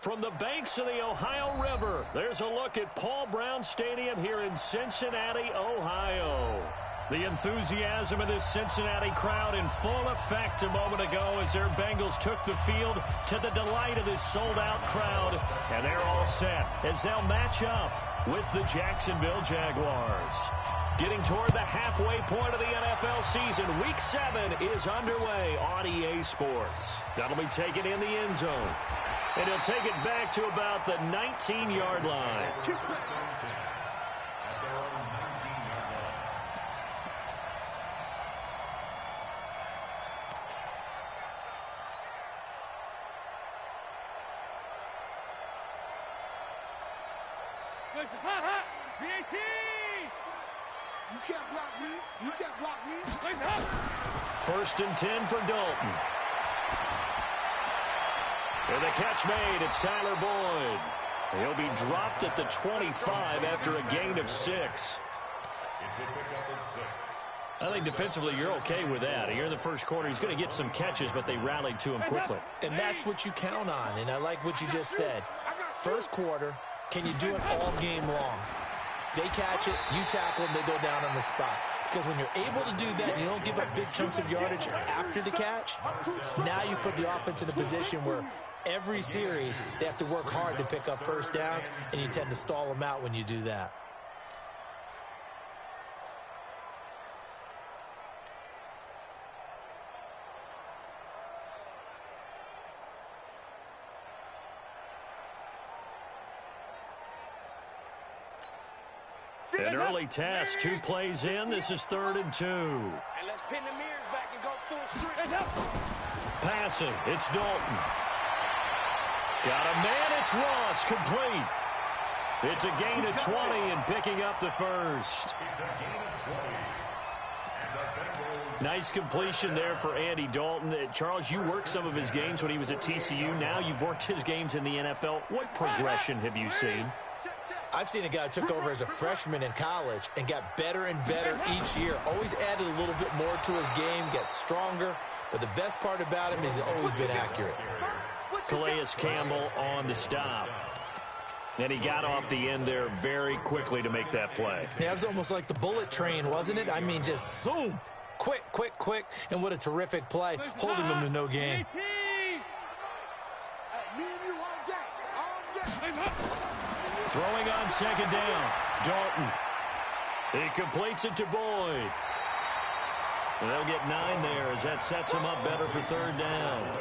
From the banks of the Ohio River, there's a look at Paul Brown Stadium here in Cincinnati, Ohio. The enthusiasm of this Cincinnati crowd in full effect a moment ago as their Bengals took the field to the delight of this sold-out crowd. And they're all set as they'll match up with the Jacksonville Jaguars. Getting toward the halfway point of the NFL season, Week 7 is underway on EA Sports. That'll be taken in the end zone. And he'll take it back to about the 19-yard line. You can't block me. You can't block me. 1st and 10 for Dalton. And the catch made, it's Tyler Boyd. He'll be dropped at the 25 after a gain of 6. I think defensively you're okay with that. Here in the first quarter, he's going to get some catches, but they rallied to him quickly. And that's what you count on, and I like what you just said. First quarter, can you do it all game long? They catch it, you tackle them, they go down on the spot. Because when you're able to do that and you don't give up big chunks of yardage after the catch, now you put the offense in a position where every series they have to work hard to pick up first downs, and you tend to stall them out when you do that. An early test, 2 plays in. This is 3rd and 2. And let's pin the mirrors back and go full strength. Passing, it's Dalton. Got a man, it's Ross, complete. It's a gain of 20 and picking up the first. Nice completion there for Andy Dalton. Charles, you worked some of his games when he was at TCU. Now you've worked his games in the NFL. What progression have you seen? I've seen a guy who took over as a freshman in college and got better and better each year. Always added a little bit more to his game, got stronger. But the best part about him is he's always been accurate. Calais Campbell on the stop. And he got off the end there very quickly to make that play. Yeah, it was almost like the bullet train, wasn't it? I mean, just zoom. Quick, quick, quick. And what a terrific play, holding him to no gain. Throwing on 2nd down, Dalton. He completes it to Boyd. And they'll get 9 there as that sets him up better for 3rd down.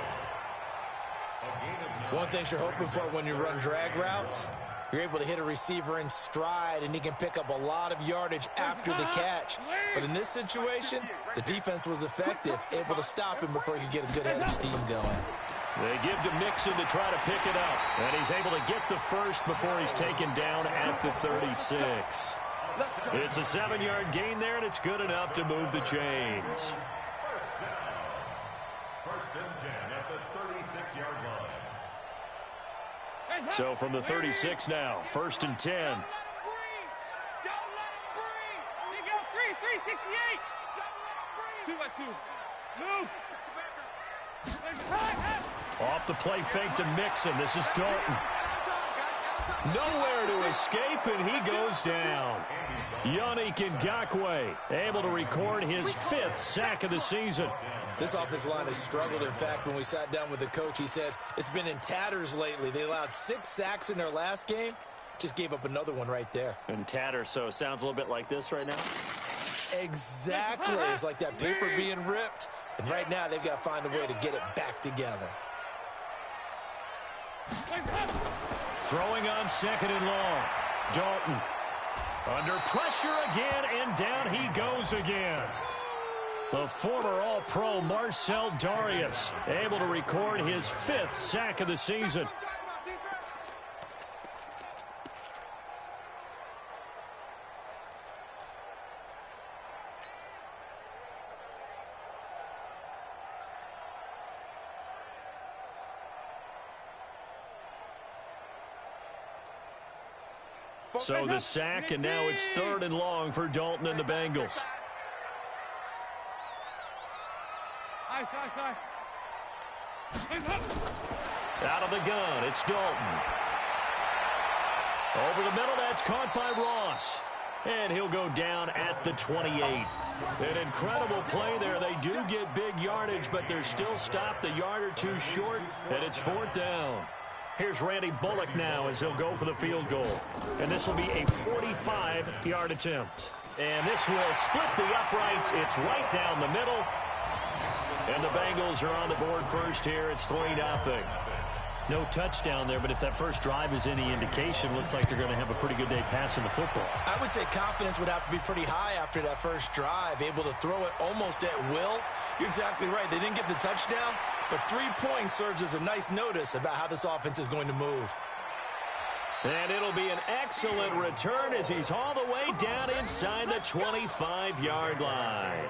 One thing you're hoping for when you run drag routes, you're able to hit a receiver in stride, and he can pick up a lot of yardage after the catch. But in this situation, the defense was effective, able to stop him before he could get a good head of steam going. They give to Mixon to try to pick it up. And he's able to get the first before he's taken down at the 36. It's a 7-yard gain there, and it's good enough to move the chains. 1st and 10 at the 36-yard line. So from the 36 now, 1st and 10. Don't let him breathe. They go 368. 2 by 2. Move. Off the play fake to Mixon. This is Dalton. Nowhere to escape, and he goes down. Yannick Ngakoue able to record his 5th sack of the season. This offensive line has struggled. In fact, when we sat down with the coach, he said it's been in tatters lately. They allowed 6 sacks in their last game. Just gave up another one right there. In tatters, so it sounds a little bit like this right now. Exactly. It's like that paper being ripped. And right now, they've got to find a way to get it back together. Throwing on 2nd and long. Dalton under pressure again, and down he goes again. The former All-Pro Marcel Darius able to record his 5th sack of the season. So the sack, and now it's 3rd and long for Dalton and the Bengals. Out of the gun, it's Dalton. Over the middle, that's caught by Ross. And he'll go down at the 28. An incredible play there. They do get big yardage, but they're still stopped a yard or two short, and it's 4th down. Here's Randy Bullock now as he'll go for the field goal. And this will be a 45-yard attempt. And this will split the uprights. It's right down the middle. And the Bengals are on the board first here. It's 3-0. No touchdown there, but if that first drive is any indication, looks like they're going to have a pretty good day passing the football. I would say confidence would have to be pretty high after that first drive, able to throw it almost at will. You're exactly right. They didn't get the touchdown, but 3 points serves as a nice notice about how this offense is going to move. And it'll be an excellent return as he's all the way down inside the 25-yard line.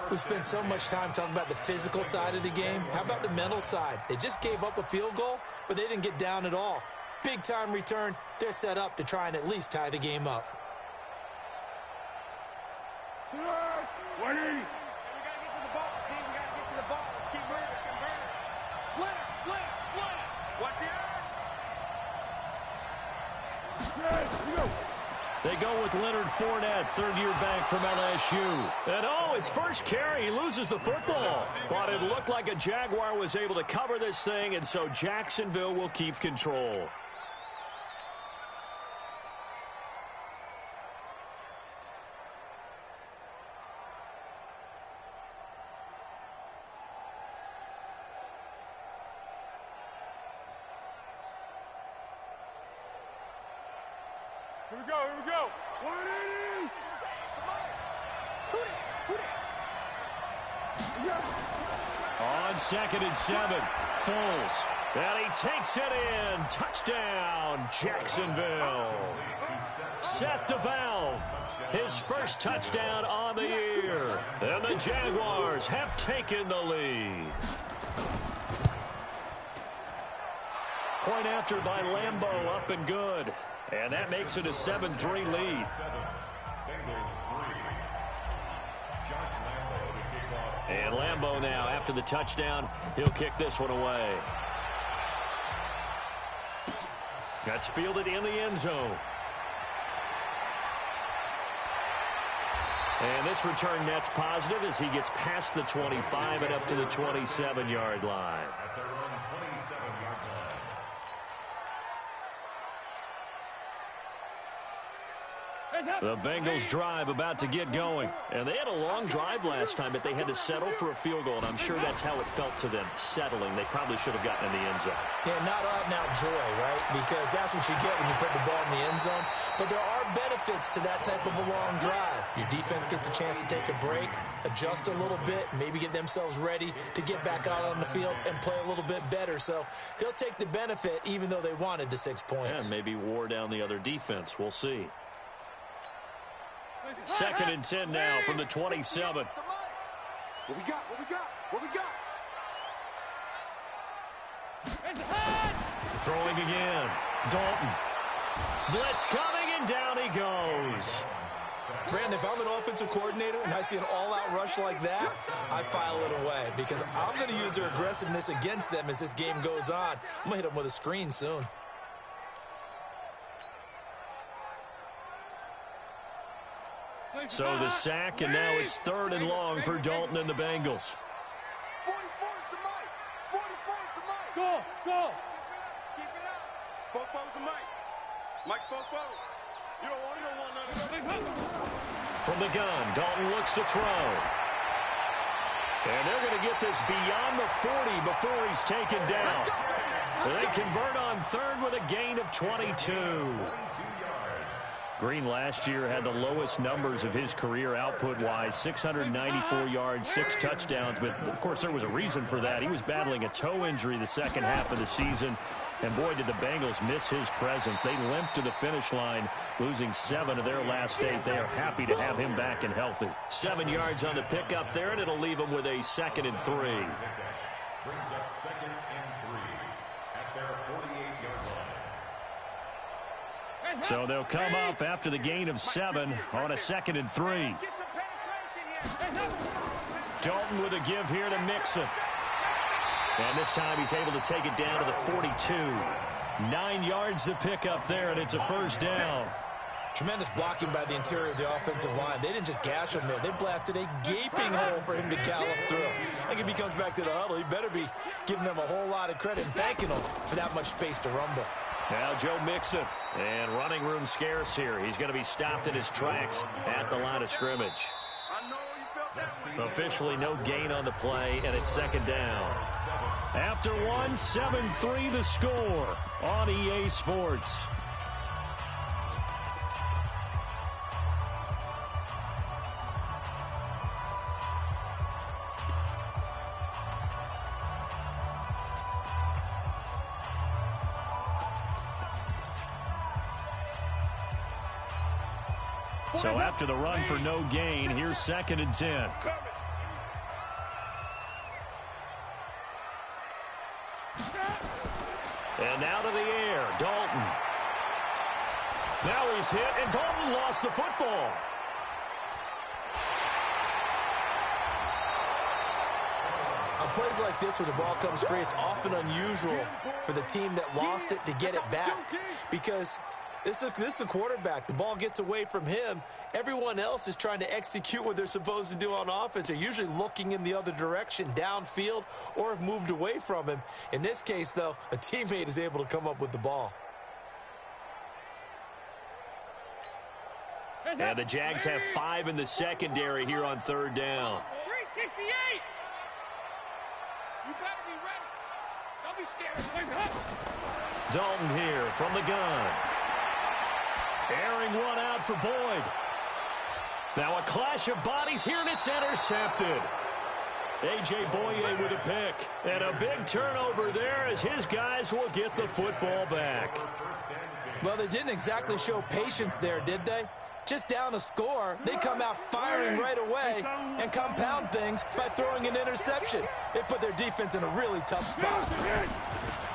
We spent so much time talking about the physical side of the game. How about the mental side? They just gave up a field goal, but they didn't get down at all. Big-time return. They're set up to try and at least tie the game up. 180. We got to get to the ball, team. We got to get to the ball. Let's keep moving. Slam, slam, slam. Watch the eye. They go with Leonard Fournette, third-year back from LSU. And his first carry, he loses the football. But it looked like a Jaguar was able to cover this thing, and so Jacksonville will keep control. Here we go. 180. On 2nd and 7, Foles. And he takes it in. Touchdown, Jacksonville. Seth DeValve, his first touchdown on the year. And the Jaguars have taken the lead. Point after by Lambeau, up and good. And that makes it a 7-3 lead. And Lambeau now, after the touchdown, he'll kick this one away. That's fielded in the end zone. And this return net's positive as he gets past the 25 and up to the 27-yard line. The Bengals drive about to get going. And they had a long drive last time, but they had to settle for a field goal. And I'm sure that's how it felt to them, settling. They probably should have gotten in the end zone. Yeah, not out-and-out joy, right? Because that's what you get when you put the ball in the end zone. But there are benefits to that type of a long drive. Your defense gets a chance to take a break, adjust a little bit, maybe get themselves ready to get back out on the field and play a little bit better. So they'll take the benefit even though they wanted the 6 points. And maybe wore down the other defense. We'll see. 2nd and 10 now from the 27. What we got? Throwing again. Dalton. Blitz coming, and down he goes. Brandon, if I'm an offensive coordinator and I see an all-out rush like that, I file it away because I'm going to use their aggressiveness against them as this game goes on. I'm going to hit them with a screen soon. So the sack, and now it's 3rd and long for Dalton and the Bengals. 44's the mic. 44's the mic. Go. Keep it up. Fofo's the mic. Mike's Fofo. You don't want none of that. From the gun, Dalton looks to throw. And they're going to get this beyond the 40 before he's taken down. They convert on 3rd with a gain of 22. Green last year had the lowest numbers of his career output-wise, 694 yards, 6 touchdowns. But, of course, there was a reason for that. He was battling a toe injury the second half of the season. And, boy, did the Bengals miss his presence. They limped to the finish line, losing 7 of their last 8. They are happy to have him back and healthy. 7 yards on the pickup there, and it'll leave him with a 2nd and 3. Brings up 2nd and 3 at their 48-yard So they'll come up after the gain of 7 on a 2nd and 3. Dalton with a give here to Mixon. And this time he's able to take it down to the 42. 9 yards to pick up there, and it's a first down. Tremendous blocking by the interior of the offensive line. They didn't just gash him there. They blasted a gaping hole for him to gallop through. I think if he comes back to the huddle, he better be giving them a whole lot of credit and thanking them for that much space to rumble. Now Joe Mixon, and running room scarce here. He's going to be stopped in his tracks at the line of scrimmage. Officially no gain on the play, and it's 2nd down. After 1, 7-3 the score on EA Sports. So after the run for no gain, here's 2nd and 10. And now to the air, Dalton. Now he's hit, and Dalton lost the football. On plays like this where the ball comes free, it's often unusual for the team that lost it to get it back, because this is the quarterback. The ball gets away from him. Everyone else is trying to execute what they're supposed to do on offense. They're usually looking in the other direction, downfield, or have moved away from him. In this case, though, a teammate is able to come up with the ball. And the Jags have 5 in the secondary here on 3rd down. 368. You better be ready. Don't be scared. Dalton here from the gun. Airing one out for Boyd. Now a clash of bodies here, and it's intercepted. A.J. Boye with a pick. And a big turnover there as his guys will get the football back. Well, they didn't exactly show patience there, did they? Just down a score, they come out firing right away and compound things by throwing an interception. They put their defense in a really tough spot.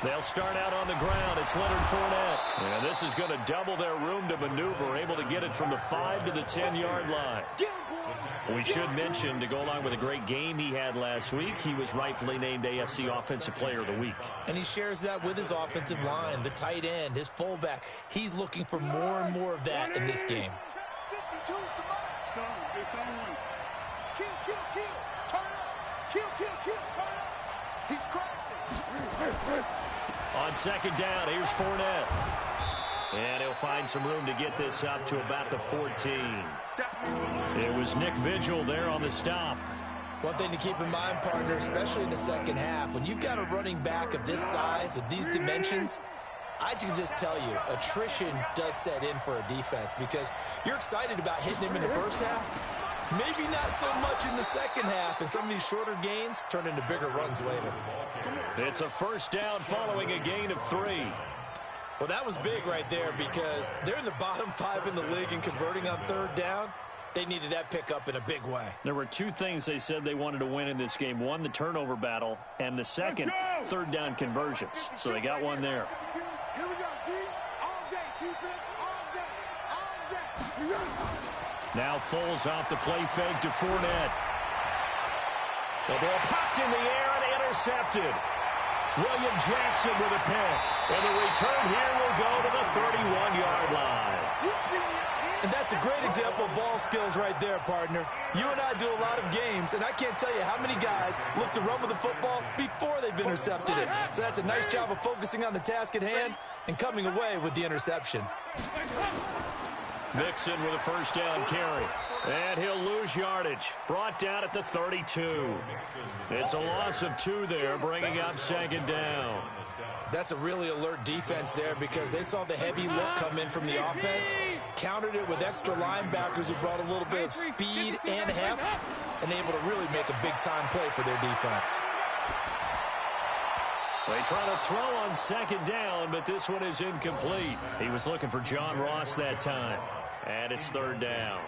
They'll start out on the ground. It's Leonard Fournette. And this is going to double their room to maneuver, able to get it from the 5 to the 10-yard line. We should mention, to go along with a great game he had last week, he was rightfully named AFC Offensive Player of the Week. And he shares that with his offensive line, the tight end, his fullback. He's looking for more and more of that in this game. On 2nd down, here's Fournette. And he'll find some room to get this up to about the 14. It was Nick Vigil there on the stop. One thing to keep in mind, partner, especially in the second half, when you've got a running back of this size, of these dimensions, I can just tell you, attrition does set in for a defense, because you're excited about hitting him in the first half, maybe not so much in the second half, and some of these shorter gains turn into bigger runs later. It's a first down following a gain of 3. Well, that was big right there, because they're in the bottom 5 in the league and converting on 3rd down. They needed that pickup in a big way. There were 2 things they said they wanted to win in this game. One, the turnover battle, and the second, 3rd down conversions. So they got one there. Here we go, D. All day, defense, all day, all day. Now Foles off the play fake to Fournette. The ball popped in the air and intercepted. William Jackson with a pick. And the return here will go to the 31-yard line. And that's a great example of ball skills right there, partner. You and I do a lot of games, and I can't tell you how many guys look to run with the football before they've intercepted it. So that's a nice job of focusing on the task at hand and coming away with the interception. Mixon with a first down carry. And he'll lose yardage. Brought down at the 32. It's a loss of 2 there, bringing up 2nd down. That's a really alert defense there, because they saw the heavy look come in from the offense, countered it with extra linebackers who brought a little bit of speed and heft, and able to really make a big-time play for their defense. They try to throw on 2nd down, but this one is incomplete. He was looking for John Ross that time. And it's 3rd down.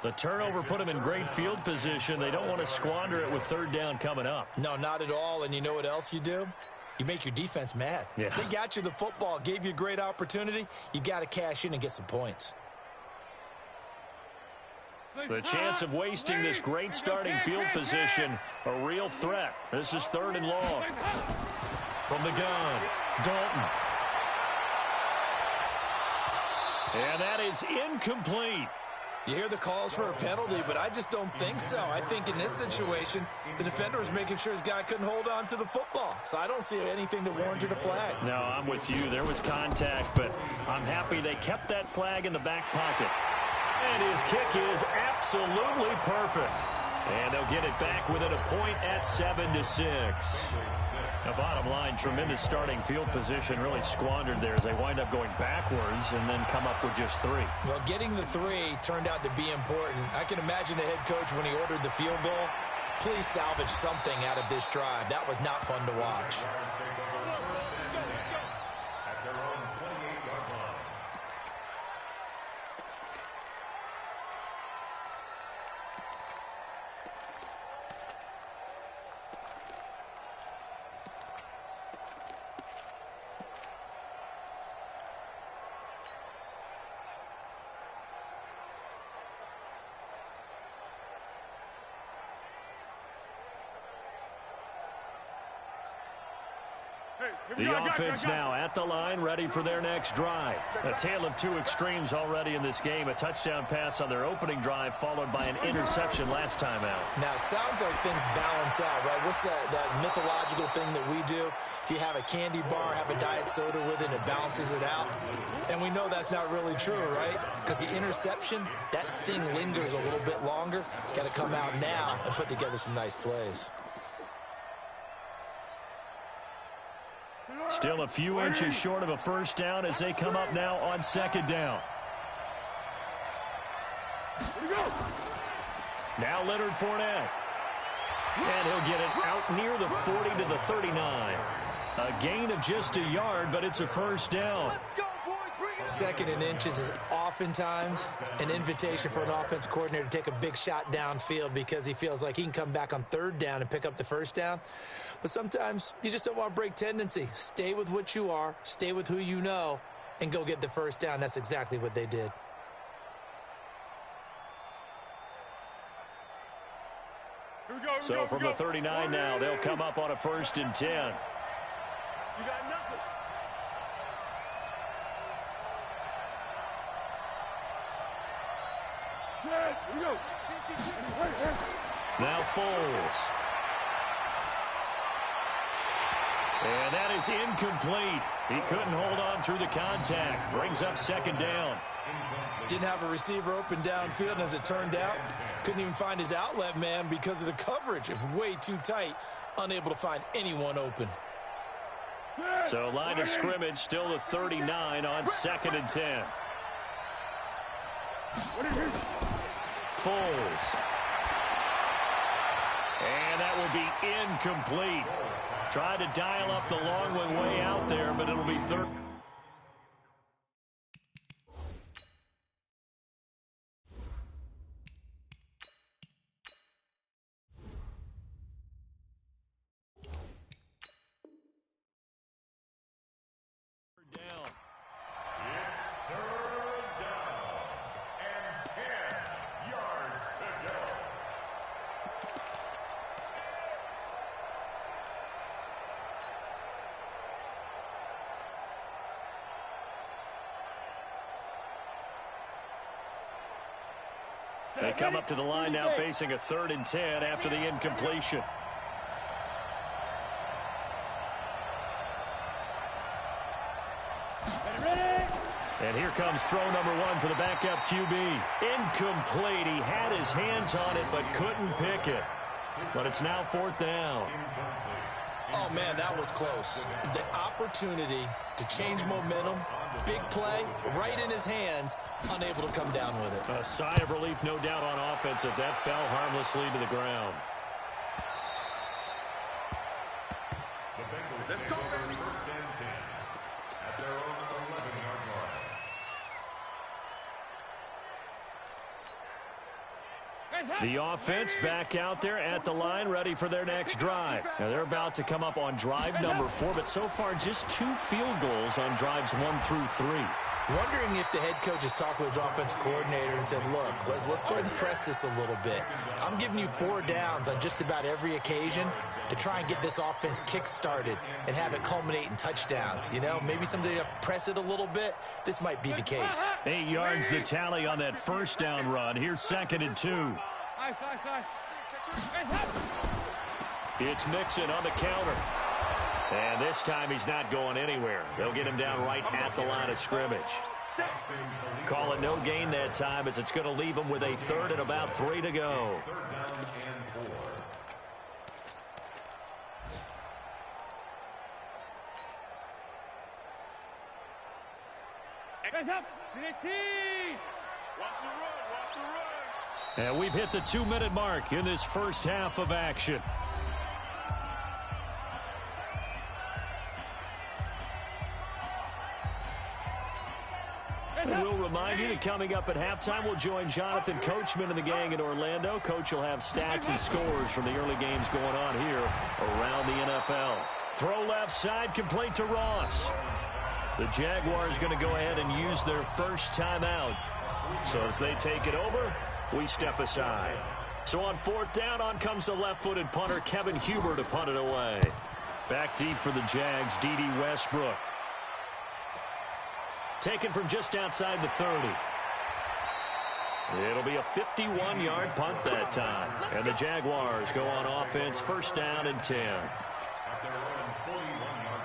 The turnover put him in great field position. They don't want to squander it with 3rd down coming up. No, not at all. And you know what else you do? You make your defense mad. Yeah. They got you the football, gave you a great opportunity. You got to cash in and get some points. The chance of wasting this great starting field position, a real threat. This is 3rd and long. From the gun, Dalton. And that is incomplete. You hear the calls for a penalty, but I just don't think so. I think in this situation, the defender was making sure his guy couldn't hold on to the football. So I don't see anything to warrant a flag. No, I'm with you. There was contact, but I'm happy they kept that flag in the back pocket. And his kick is absolutely perfect. And they'll get it back within a point at 7-6. The bottom line, tremendous starting field position, really squandered there as they wind up going backwards and then come up with just 3. Well, getting the 3 turned out to be important. I can imagine the head coach when he ordered the field goal. Please salvage something out of this drive. That was not fun to watch. At their own 28-yard line. The offense now at the line, ready for their next drive. A tale of 2 extremes already in this game. A touchdown pass on their opening drive, followed by an interception last time out. Now, it sounds like things balance out, right? What's that mythological thing that we do? If you have a candy bar, have a diet soda with it, it balances it out. And we know that's not really true, right? Because the interception, that sting lingers a little bit longer. Got to come out now and put together some nice plays. Still a few inches short of a first down as they come up now on 2nd down. Now Leonard Fournette. And he'll get it out near the 40 to the 39. A gain of just a yard, but it's a first down. 2nd and inches is oftentimes an invitation for an offense coordinator to take a big shot downfield because he feels like he can come back on 3rd down and pick up the first down. But sometimes you just don't want to break tendency. Stay with what you are, stay with who you know, and go get the first down. That's exactly what they did. So from the 39 now, they'll come up on a 1st and 10. You got nothing. Now Foles. And that is incomplete. He couldn't hold on through the contact. Brings up 2nd down. Didn't have a receiver open downfield, and as it turned out, couldn't even find his outlet man because of the coverage. It was way too tight, unable to find anyone open. So line of scrimmage still the 39 on 2nd and 10. Foles. And that will be incomplete. Tried to dial up the long one way out there, but it'll be 3rd. Down. It's 3rd down and 10 yards to go. They come up to the line now facing a 3rd and 10 after the incompletion. And here comes throw number 1 for the backup QB. Incomplete. He had his hands on it but couldn't pick it. But it's now 4th down. Oh, man, that was close. The opportunity to change momentum, big play, right in his hands, unable to come down with it. A sigh of relief, no doubt, on offense if that fell harmlessly to the ground. The Bengals take over 1st and 10 at their own 11-yard line. The offense back out there at the line, ready for their next drive. Now, they're about to come up on drive number 4, but so far just 2 field goals on drives 1 through 3. Wondering if the head coach has talked with his offensive coordinator and said, look, let's go ahead and press this a little bit. I'm giving you 4 downs on just about every occasion to try and get this offense kick-started and have it culminate in touchdowns. You know, maybe somebody to press it a little bit. This might be the case. 8 yards the tally on that first down run. Here's 2nd and 2. It's Mixon on the counter. And this time he's not going anywhere. They'll get him down right at the line of scrimmage. Call it no gain that time as it's going to leave him with a 3rd and about 3 to go. And we've hit the 2-minute mark in this first half of action. And we'll remind you that coming up at halftime, we'll join Jonathan Coachman and the gang in Orlando. Coach will have stats and scores from the early games going on here around the NFL. Throw left side, complete to Ross. The Jaguars going to go ahead and use their first timeout. So as they take it over, we step aside. So on 4th down, on comes the left-footed punter, Kevin Huber, to punt it away. Back deep for the Jags, D.D. Westbrook. Taken from just outside the 30. It'll be a 51-yard punt that time. And the Jaguars go on offense, 1st down and 10. At their own 41-yard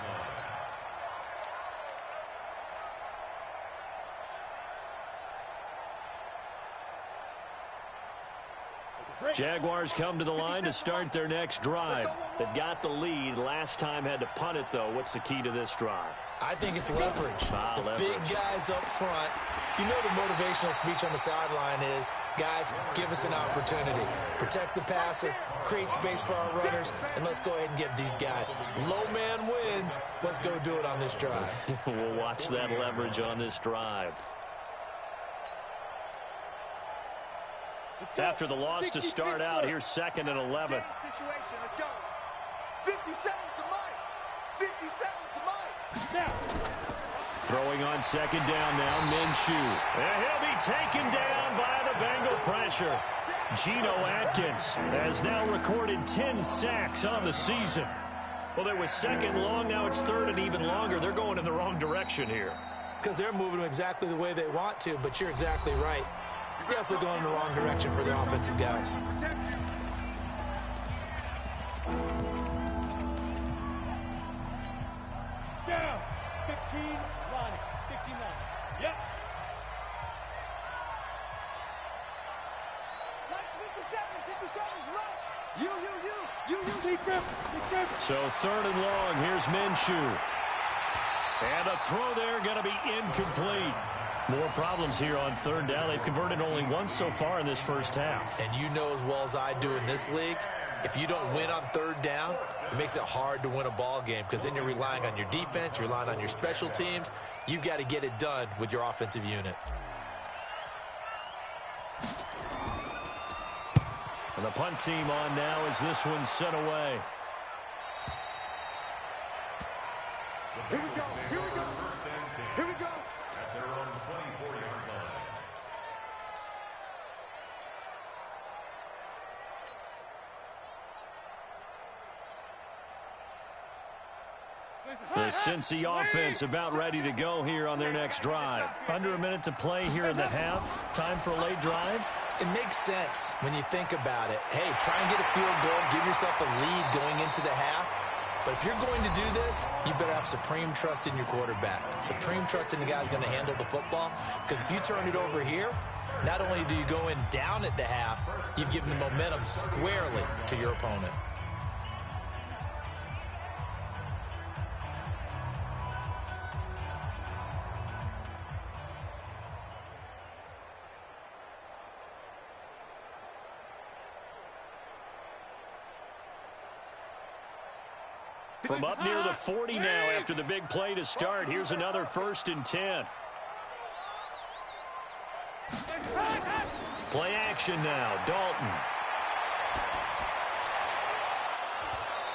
line. Jaguars come to the line to start their next drive. They've got the lead. Last time had to punt it, though. What's the key to this drive? I think it's leverage. The big guys up front. You know the motivational speech on the sideline is, guys, give us an opportunity. Protect the passer, create space for our runners, and let's go ahead and get these guys. Low man wins. Let's go do it on this drive. We'll watch that leverage on this drive. After the loss to start out, here's 2nd and 11. Let's go. 50 seconds to Mike. 50 seconds to Mike. Now. Throwing on 2nd down now, Minshew. And he'll be taken down by the Bengal pressure. Geno Atkins has now recorded 10 sacks on the season. Well, there was 2nd long, now it's 3rd and even longer. They're going in the wrong direction here. Because they're moving them exactly the way they want to, but you're exactly right. Definitely going in the wrong direction for the offensive guys. Down. 15 line. 15 line. Yep. That's 57 right. You. Deep grip. So 3rd and long, here's Minshew. And a throw there going to be incomplete. More problems here on 3rd down. They've converted only once so far in this first half. And you know as well as I do in this league, if you don't win on 3rd down, it makes it hard to win a ball game because then you're relying on your defense, you're relying on your special teams. You've got to get it done with your offensive unit. And the punt team on now as this one's sent away. Here we go. At their own 24-yard line. The Cincy offense about ready to go here on their next drive. Under a minute to play here in the half. Time for a late drive. It makes sense when you think about it. Hey, try and get a field goal, give yourself a lead going into the half. But if you're going to do this, you better have supreme trust in your quarterback. Supreme trust in the guy's going to handle the football. Because if you turn it over here, not only do you go in down at the half, you've given the momentum squarely to your opponent. From up near the 40 now after the big play to start. Here's another 1st and 10. Play action. action now. Dalton.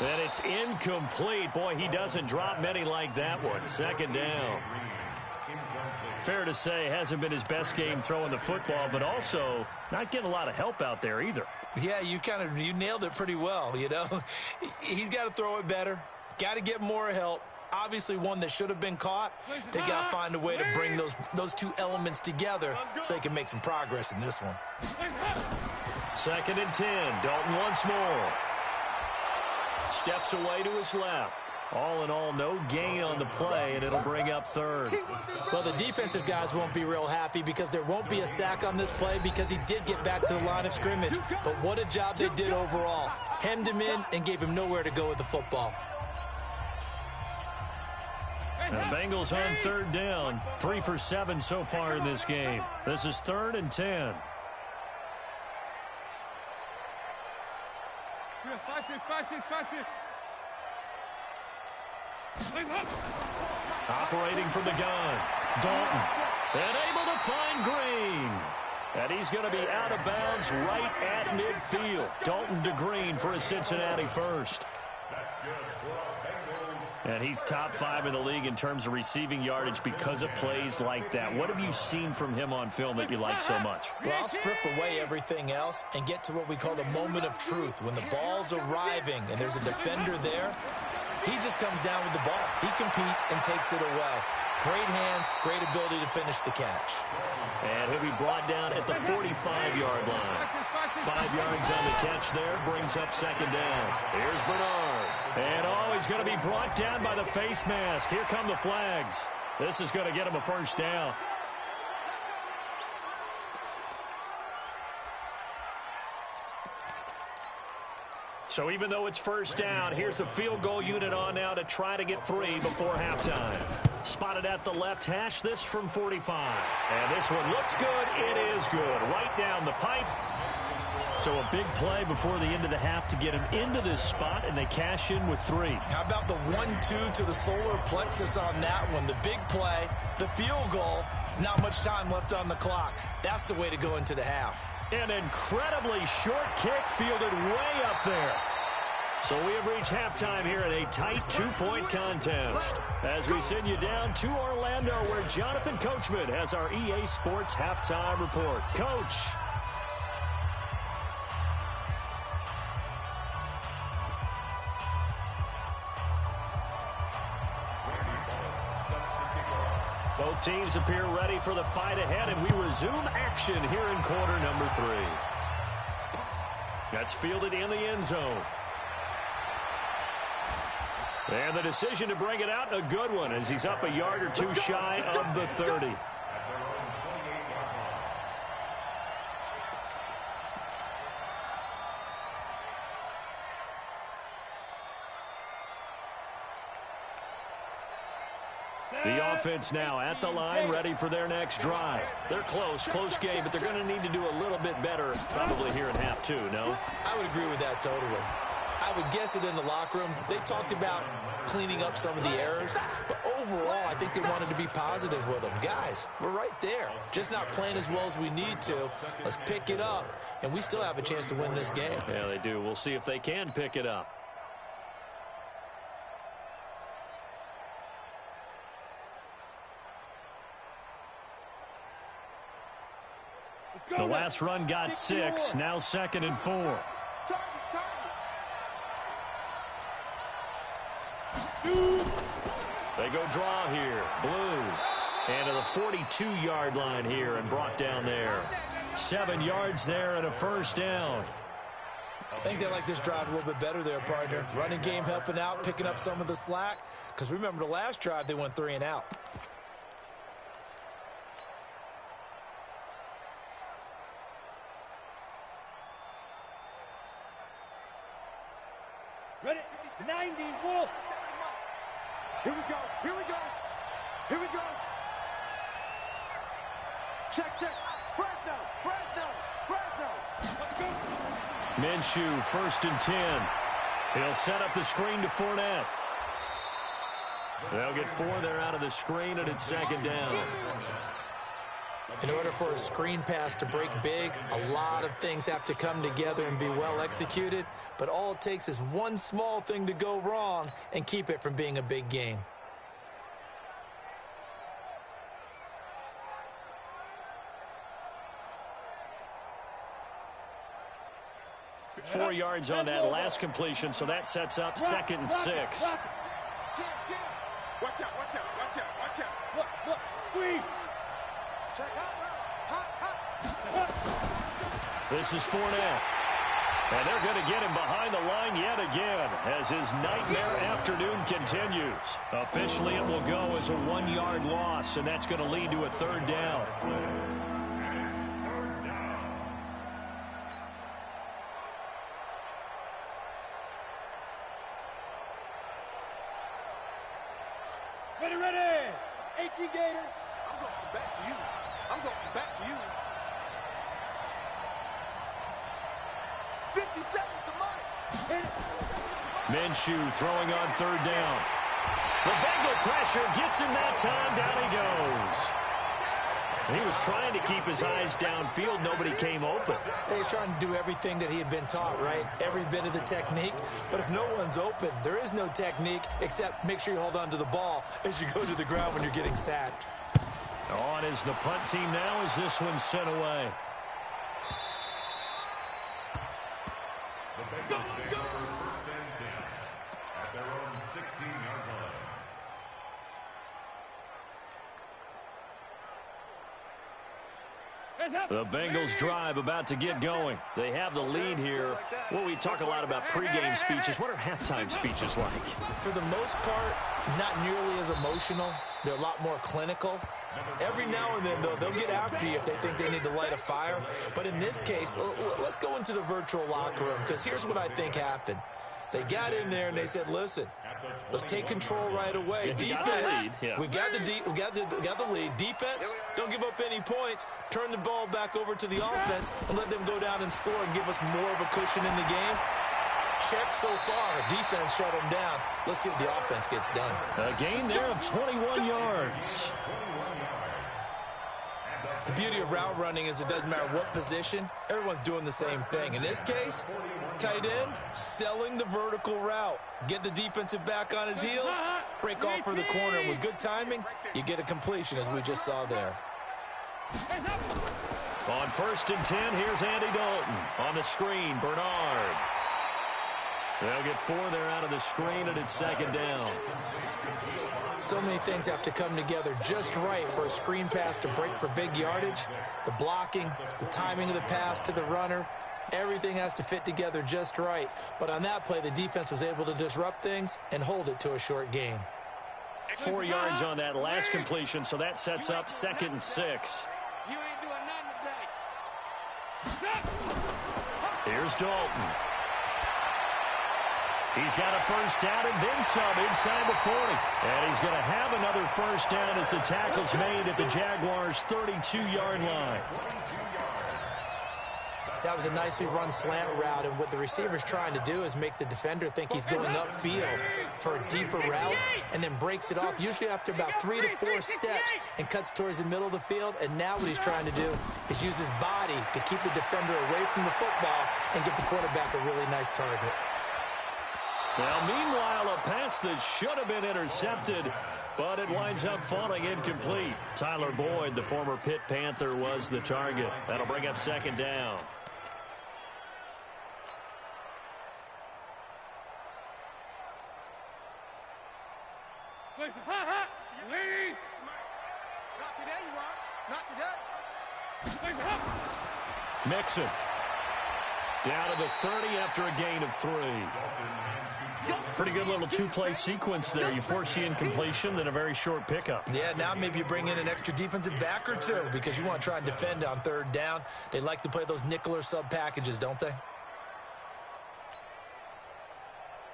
And it's incomplete. Boy, he doesn't drop many like that one. Second down. Fair to say, hasn't been his best game throwing the football, but also not getting a lot of help out there either. Yeah, you nailed it pretty well, you know. He's got to throw it better. Got to get more help. Obviously, one that should have been caught. They got to find a way to bring those two elements together so they can make some progress in this one. Second and 10. Dalton once more. Steps away to his left. All in all, no gain on the play, and it'll bring up third. Well, the defensive guys won't be real happy because there won't be a sack on this play because he did get back to the line of scrimmage. But what a job they did overall. Hemmed him in and gave him nowhere to go with the football. The Bengals on third down. 3 for 7 so far in this game. This is 3rd and 10. Operating from the gun. Dalton. And able to find Green. And he's going to be out of bounds right at midfield. Dalton to Green for a Cincinnati first. And he's top 5 in the league in terms of receiving yardage because of plays like that. What have you seen from him on film that you like so much? Well, I'll strip away everything else and get to what we call the moment of truth. When the ball's arriving and there's a defender there, he just comes down with the ball. He competes and takes it away. Great hands, great ability to finish the catch. And he'll be brought down at the 45-yard line. 5 yards on the catch there, brings up second down. Here's Bernard. And he's going to be brought down by the face mask. Here come the flags. This is going to get him a first down. So even though it's first down, here's the field goal unit on now to try to get 3 before halftime. Spotted at the left hash, this from 45. And this one looks good. It is good. Right down the pipe. So a big play before the end of the half to get him into this spot, and they cash in with 3. How about the 1-2 to the solar plexus on that one? The big play, the field goal, not much time left on the clock. That's the way to go into the half. An incredibly short kick fielded way up there. So we have reached halftime here in a tight 2-point contest. As we send you down to Orlando, where Jonathan Coachman has our EA Sports halftime report. Coach. Both teams appear ready for the fight ahead, and we resume action here in quarter number 3. That's fielded in the end zone. And the decision to bring it out, a good one, as he's up a yard or 2 shy of the 30. The offense now at the line, ready for their next drive. They're close game, but they're going to need to do a little bit better probably here in half 2, no? I would agree with that totally. I would guess it in the locker room. They talked about cleaning up some of the errors, but overall, I think they wanted to be positive with them. Guys, we're right there. Just not playing as well as we need to. Let's pick it up, and we still have a chance to win this game. Yeah, they do. We'll see if they can pick it up. The last run got 6, now 2nd and 4. They go draw here. Blue. And to the 42-yard line here and brought down there. 7 yards there and a first down. I think they like this drive a little bit better there, partner. Running game helping out, picking up some of the slack. Because remember the last drive, they went 3 and out. Ready? 90, Wolf. Here we go. Here we go. Here we go. Check. Fresno. Let's go. Minshew, 1st and 10. He'll set up the screen to Fournette. They'll get 4 there out of the screen, and it's 2nd down. In order for a screen pass to break big, a lot of things have to come together and be well executed, but all it takes is one small thing to go wrong and keep it from being a big game. Four yards on that last completion, so that sets up 2nd and 6. Watch out, watch out, watch out, watch out. Look, squeeze. Check out. This is Fournette. And they're going to get him behind the line yet again as his nightmare afternoon continues. Officially, it will go as a 1-yard loss, and that's going to lead to a 3rd down. Ready. 18 Gator. I'm going back to you. I'm going back to you. 50 seconds to Mike. Minshew throwing on 3rd down. The Bengal pressure gets him that time. Down he goes. He was trying to keep his eyes downfield. Nobody came open. He's trying to do everything that he had been taught, right? Every bit of the technique. But if no one's open, there is no technique except make sure you hold on to the ball as you go to the ground when you're getting sacked. On is the punt team now as this one's sent away. The Bengals take over 1st and 10 at their own 16-yard line. The Bengals drive about to get going. They have the lead here. Well, we talk a lot about pregame speeches. What are halftime speeches like? For the most part, not nearly as emotional. They're a lot more clinical. Every now and then, though, they'll get after you if they think they need to light a fire. But in this case, let's go into the virtual locker room, because here's what I think happened. They got in there and they said, listen, let's take control right away. Defense, we got the lead. Defense, don't give up any points. Turn the ball back over to the offense and let them go down and score and give us more of a cushion in the game. Check so far. Defense shut them down. Let's see if the offense gets done. A gain there of 21 yards. The beauty of route running is it doesn't matter what position. Everyone's doing the same thing. In this case, tight end, selling the vertical route. Get the defensive back on his heels, break off for the corner. And with good timing, you get a completion, as we just saw there. On 1st and 10, here's Andy Dalton. On the screen, Bernard. They'll get 4 there out of the screen, and it's 2nd down. So many things have to come together just right for a screen pass to break for big yardage. The blocking, the timing of the pass to the runner, everything has to fit together just right. But on that play, the defense was able to disrupt things and hold it to a short gain. 4 yards on that last completion, so that sets up 2nd and 6. You ain't doing nothing today. Here's Dalton. He's got a 1st down and then some inside the 40. And he's going to have another 1st down as the tackle's made at the Jaguars' 32-yard line. That was a nicely run slant route, and what the receiver's trying to do is make the defender think he's going upfield for a deeper route, and then breaks it off, usually after about 3 to 4 steps, and cuts towards the middle of the field. And now what he's trying to do is use his body to keep the defender away from the football and get the quarterback a really nice target. Now, meanwhile, a pass that should have been intercepted, but it winds up falling incomplete. Tyler Boyd, the former Pitt Panther, was the target. That'll bring up 2nd down. Not today, you are. Not today. Mixon. Down to the 30 after a gain of 3. Pretty good little 2-play sequence there. You force the incompletion, then a very short pickup. Yeah, now maybe you bring in an extra defensive back or two because you want to try and defend on 3rd down. They like to play those nickel or sub packages, don't they?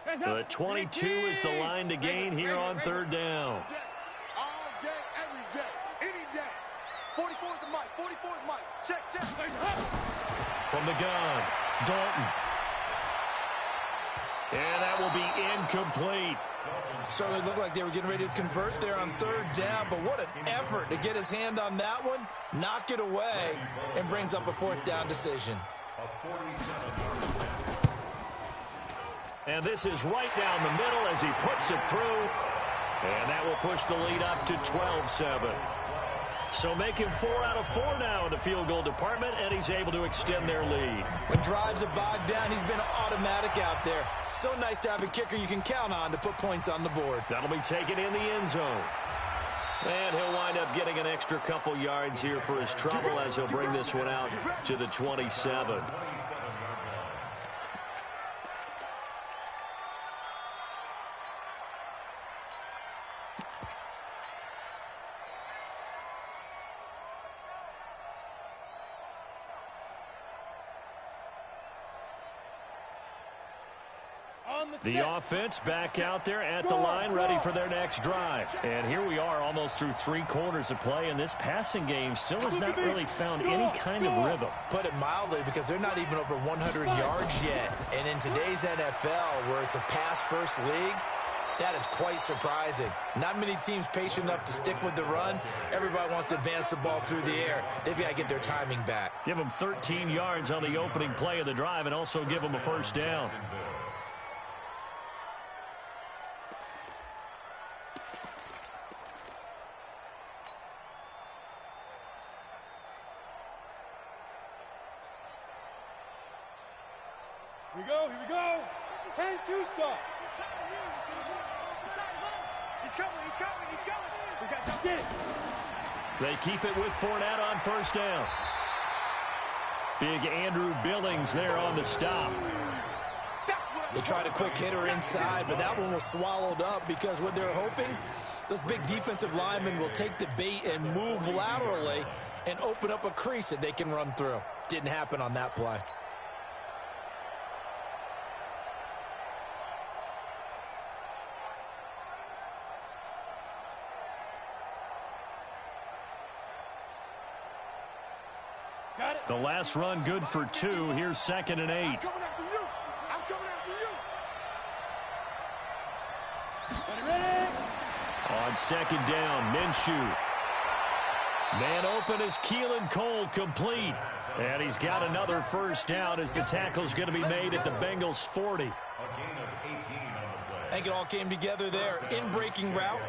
The 22 is the line to gain here on 3rd down. All day, every day, any day. 44 is the mic, 44 is Mike. Check. From the gun, Dalton. And that will be incomplete. Certainly looked like they were getting ready to convert there on third down, but what an effort to get his hand on that one, knock it away, and brings up a fourth down decision. And this is right down the middle as he puts it through. And that will push the lead up to 12-7. So making 4 out of 4 now in the field goal department, and he's able to extend their lead. When drives are bogged down, he's been automatic out there. So nice to have a kicker you can count on to put points on the board. That'll be taken in the end zone. And he'll wind up getting an extra couple yards here for his trouble as he'll bring this one out to the 27. The offense back out there at the line, ready for their next drive. And here we are almost through 3 quarters of play, and this passing game still has not really found any kind of rhythm. Put it mildly, because they're not even over 100 yards yet. And in today's NFL, where it's a pass-first league, that is quite surprising. Not many teams patient enough to stick with the run. Everybody wants to advance the ball through the air. They've got to get their timing back. Give them 13 yards on the opening play of the drive and also give them a first down. Here we go. Send Tusa. He's coming. We got to get it. They keep it with Fournette on first down. Big Andrew Billings there on the stop. They tried a quick hitter inside, but that one was swallowed up because what they're hoping, those big defensive linemen will take the bait and move laterally and open up a crease that they can run through. Didn't happen on that play. The last run good for 2. Here's 2nd and 8. I'm coming after you. Ready? On 2nd down, Minshew. Man open is Keelan Cole, complete. And he's got another first down as the tackle's going to be made at the Bengals 40. I think it all came together there. In-breaking route,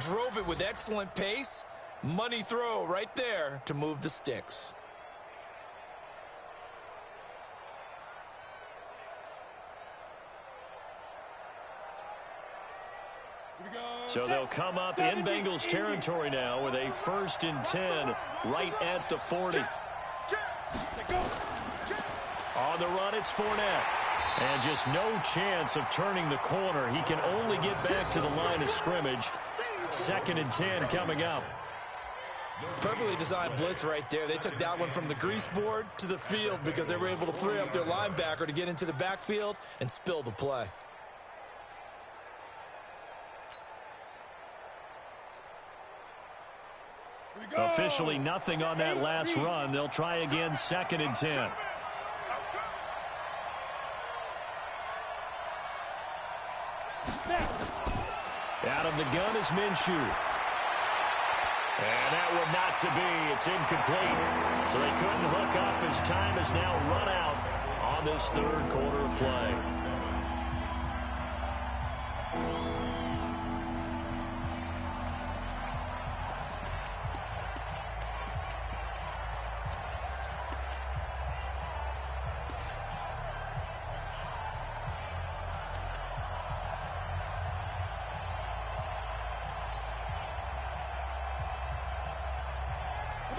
drove it with excellent pace. Money throw right there to move the sticks. So they'll come up in Bengals territory now with a 1st and 10 right at the 40. On the run, it's Fournette. And just no chance of turning the corner. He can only get back to the line of scrimmage. 2nd and 10 coming up. Perfectly designed blitz right there. They took that one from the grease board to the field because they were able to free up their linebacker to get into the backfield and spill the play. Officially nothing on that last run. They'll try again, 2nd and 10. Out of the gun is Minshew. And that one not to be. It's incomplete. So they couldn't hook up as time has now run out on this 3rd quarter of play.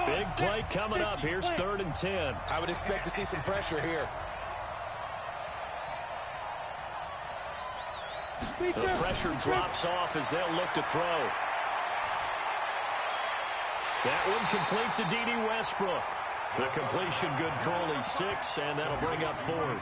Big play coming up. Here's 3rd and 10. I would expect to see some pressure here. The pressure drops off as they'll look to throw. That one complete to D.D. Westbrook. The completion good for only 6, and that'll bring up 4th.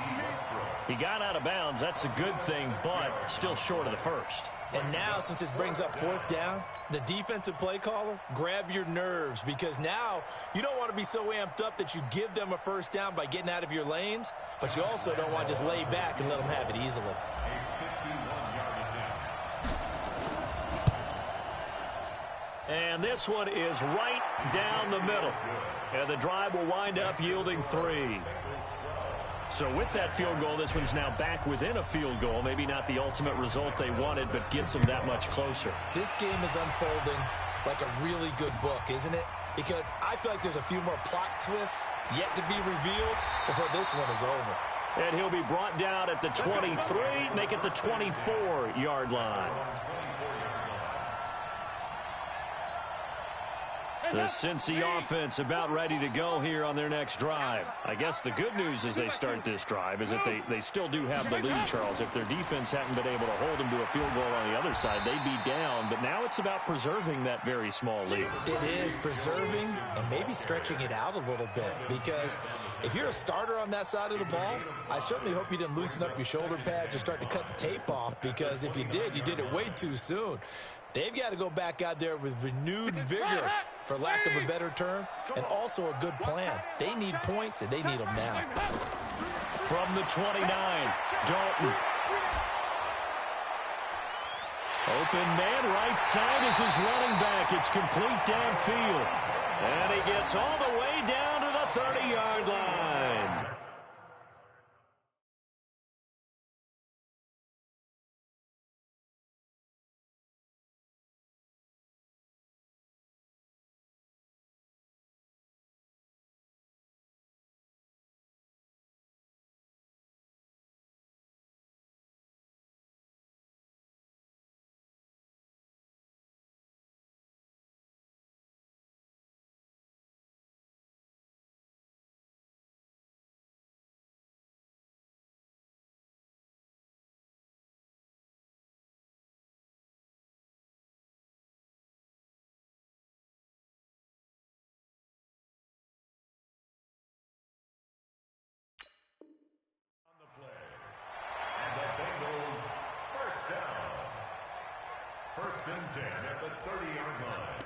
He got out of bounds. That's a good thing, but still short of the 1st. And now, since this brings up 4th down, the defensive play caller, grab your nerves, because now you don't want to be so amped up that you give them a 1st down by getting out of your lanes, but you also don't want to just lay back and let them have it easily. And this one is right down the middle. And the drive will wind up yielding 3. So with that field goal, this one's now back within a field goal. Maybe not the ultimate result they wanted, but gets them that much closer. This game is unfolding like a really good book, isn't it? Because I feel like there's a few more plot twists yet to be revealed before this one is over. And he'll be brought down at the 23, make it the 24-yard line. The Cincy offense about ready to go here on their next drive. I guess the good news as they start this drive is that they still do have the lead, Charles. If their defense hadn't been able to hold them to a field goal on the other side, they'd be down. But now it's about preserving that very small lead. It is preserving and maybe stretching it out a little bit, because if you're a starter on that side of the ball, I certainly hope you didn't loosen up your shoulder pads or start to cut the tape off, because if you did it way too soon. They've got to go back out there with renewed vigor, for lack of a better term, and also a good plan. They need points, and they need them now. From the 29, Dalton. Open man, right side is his running back. It's complete downfield. And he gets all the way down to the 30-yard line. First and 10 at the 30-yard line.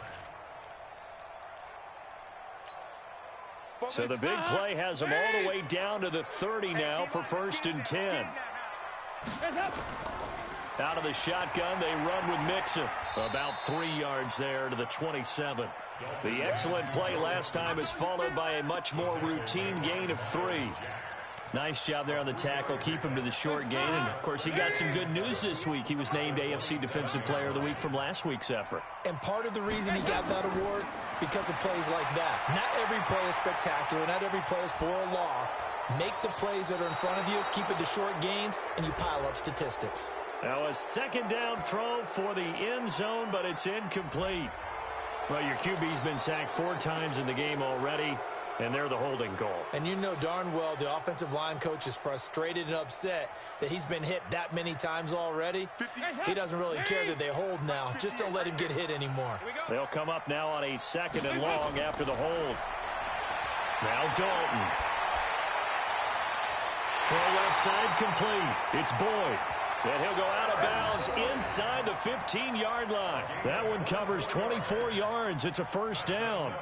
So the big play has them all the way down to the 30 now for 1st and 10. Out of the shotgun, they run with Mixon. About 3 yards there to the 27. The excellent play last time is followed by a much more routine gain of 3. Nice job there on the tackle. Keep him to the short gain. And, of course, he got some good news this week. He was named AFC Defensive Player of the Week from last week's effort. And part of the reason he got that award, because of plays like that. Not every play is spectacular. Not every play is for a loss. Make the plays that are in front of you, keep it to short gains, and you pile up statistics. Now a 2nd down throw for the end zone, but it's incomplete. Well, your QB's been sacked 4 times in the game already. And they're the holding goal. And you know darn well the offensive line coach is frustrated and upset that he's been hit that many times already. He doesn't really care that they hold now. Just don't let him get hit anymore. They'll come up now on a 2nd and long after the hold. Now Dalton. Throw left side complete. It's Boyd. And he'll go out of bounds inside the 15-yard line. That one covers 24 yards. It's a 1st down.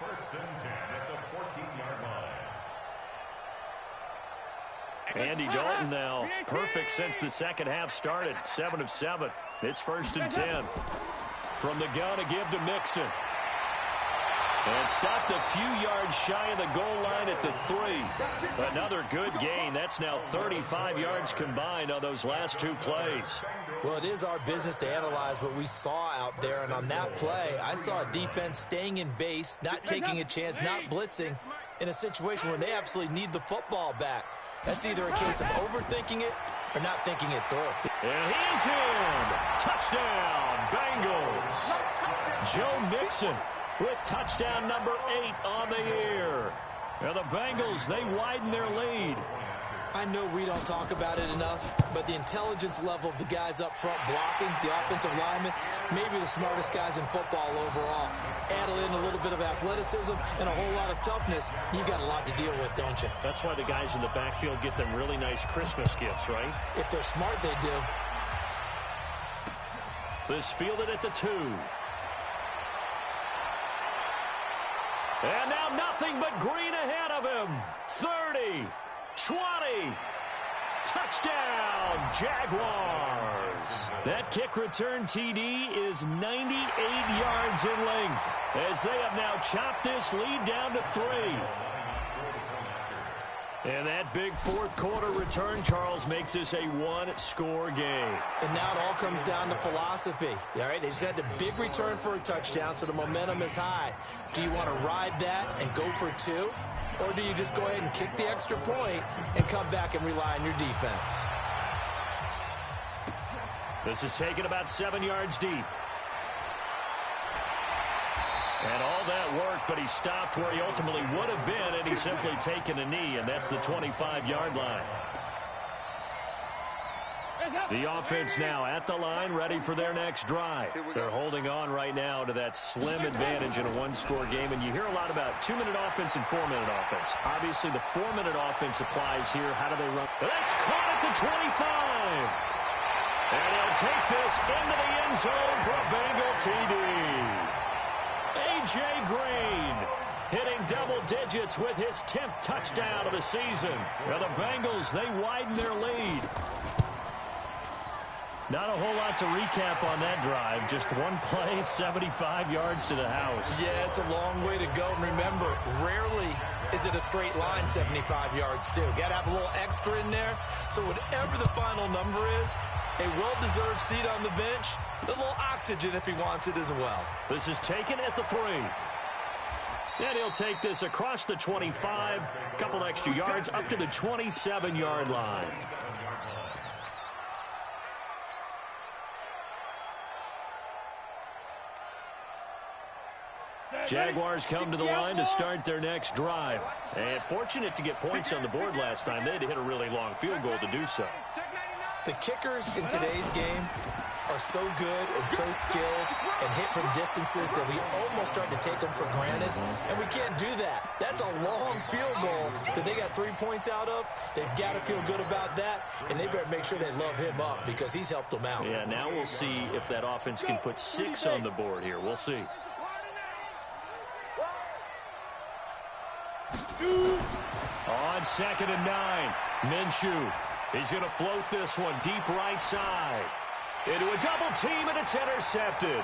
First and 10 at the 14-yard line. Andy Dalton now perfect since the 2nd half started. 7 of 7. It's 1st and 10. From the gun to give to Mixon. And stopped a few yards shy of the goal line at the 3. Another good gain. That's now 35 yards combined on those last 2 plays. Well, it is our business to analyze what we saw out there. And on that play, I saw a defense staying in base, not taking a chance, not blitzing, in a situation where they absolutely need the football back. That's either a case of overthinking it or not thinking it through. And he's in. Touchdown, Bengals. Joe Mixon with touchdown number 8 on the year. Now the Bengals, they widen their lead. I know we don't talk about it enough, but the intelligence level of the guys up front blocking, the offensive linemen, maybe the smartest guys in football overall. Add in a little bit of athleticism and a whole lot of toughness, you've got a lot to deal with, don't you? That's why the guys in the backfield get them really nice Christmas gifts, right? If they're smart, they do. This fielded at the 2. And now nothing but green ahead of him. 30, 20, touchdown, Jaguars. That kick return TD is 98 yards in length as they have now chopped this lead down to 3. And that big fourth quarter return, Charles, makes this a one-score game. And now it all comes down to philosophy. All right, they just had the big return for a touchdown, so the momentum is high. Do you want to ride that and go for 2? Or do you just go ahead and kick the extra point and come back and rely on your defense? This is taken about 7 yards deep. And all that worked, but he stopped where he ultimately would have been, and he's simply taken a knee, and that's the 25-yard line. The offense now at the line, ready for their next drive. They're holding on right now to that slim advantage in a one-score game, and you hear a lot about 2-minute offense and 4-minute offense. Obviously, the 4-minute offense applies here. How do they run? That's caught at the 25. And he'll take this into the end zone for a Bengal TD. A.J. Green hitting double digits with his 10th touchdown of the season. Now the Bengals, they widen their lead. Not a whole lot to recap on that drive. Just one play, 75 yards to the house. Yeah, it's a long way to go. And remember, rarely is it a straight line 75 yards, too. Got to have a little extra in there. So whatever the final number is, a well-deserved seat on the bench, a little oxygen if he wants it as well. This is taken at the 3. And he'll take this across the 25, a couple extra yards, up to the 27-yard line. Jaguars come to the line to start their next drive. And fortunate to get points on the board last time. They had to hit a really long field goal to do so. The kickers in today's game are so good and so skilled and hit from distances that we almost start to take them for granted, and we can't do that. That's a long field goal that they got 3 points out of. They've got to feel good about that, and they better make sure they love him up because he's helped them out. Yeah, now we'll see if that offense can put 6 on the board here. We'll see. On 2nd and 9, Minshew. He's going to float this one deep right side. Into a double team, and it's intercepted.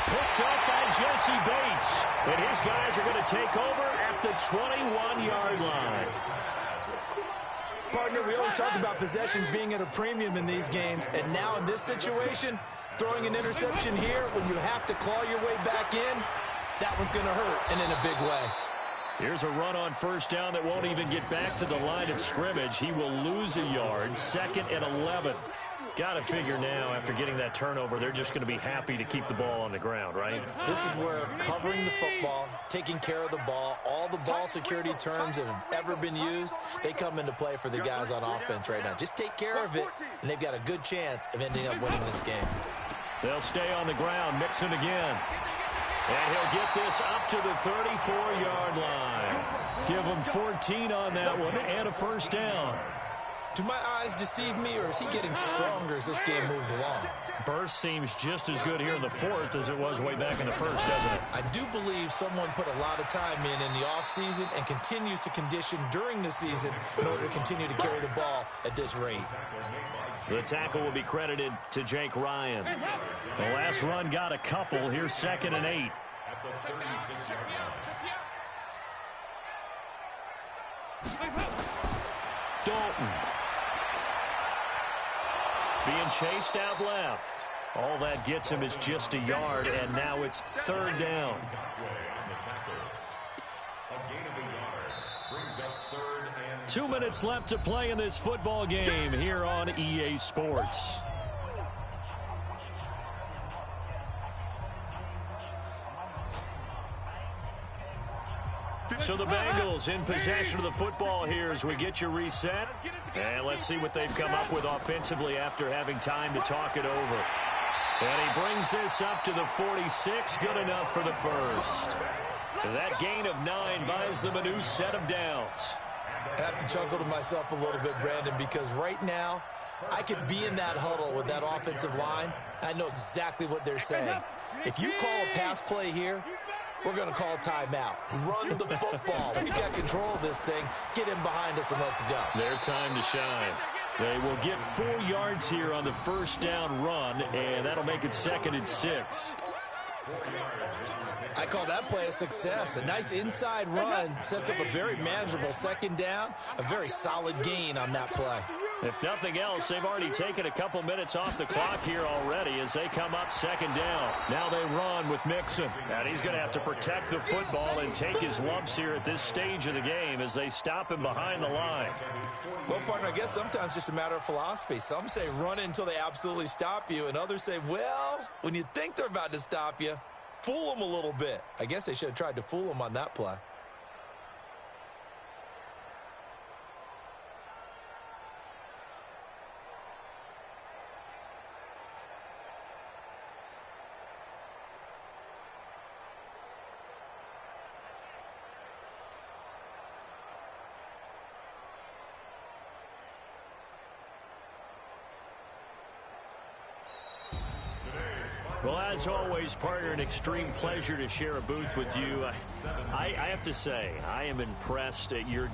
Picked up by Jesse Bates. And his guys are going to take over at the 21-yard line. Partner, we always talk about possessions being at a premium in these games. And now in this situation, throwing an interception here when you have to claw your way back in, that one's going to hurt, and in a big way. Here's a run on first down that won't even get back to the line of scrimmage. He will lose a yard. 2nd and 11. Got to figure now, after getting that turnover, they're just going to be happy to keep the ball on the ground, right? This is where covering the football, taking care of the ball, all the ball security terms that have ever been used, they come into play for the guys on offense right now. Just take care of it, and they've got a good chance of ending up winning this game. They'll stay on the ground, Mixon again. And he'll get this up to the 34-yard line. Give him 14 on that one and a first down. Do my eyes deceive me, or is he getting stronger as this game moves along? Burst seems just as good here in the 4th as it was way back in the 1st, doesn't it? I do believe someone put a lot of time in the offseason and continues to condition during the season in order to continue to carry the ball at this rate. The tackle will be credited to Jake Ryan. The last run got a couple. Here's 2nd and 8. Dalton. Being chased out left. All that gets him is just a yard, and now it's 3rd down. 2 minutes left to play in this football game here on EA Sports. So the Bengals in possession of the football here as we get you reset. And let's see what they've come up with offensively after having time to talk it over. And he brings this up to the 46. Good enough for the first. That gain of 9 buys them a new set of downs. I have to chuckle to myself a little bit, Brandon, because right now I could be in that huddle with that offensive line. I know exactly what they're saying. If you call a pass play here, we're going to call timeout. Run the football. We've got control of this thing. Get in behind us and let's go. Their time to shine. They will get 4 yards here on the first down run, and that'll make it 2nd and 6. I call that play a success. A nice inside run sets up a very manageable 2nd down. A very solid gain on that play. If nothing else, they've already taken a couple minutes off the clock here already as they come up 2nd down. Now they run with Mixon. And he's going to have to protect the football and take his lumps here at this stage of the game as they stop him behind the line. Well, partner, I guess sometimes it's just a matter of philosophy. Some say run until they absolutely stop you, and others say, well, when you think they're about to stop you, fool them a little bit. I guess they should have tried to fool them on that play. Well, as always, partner, an extreme pleasure to share a booth with you. I have to say, I am impressed at your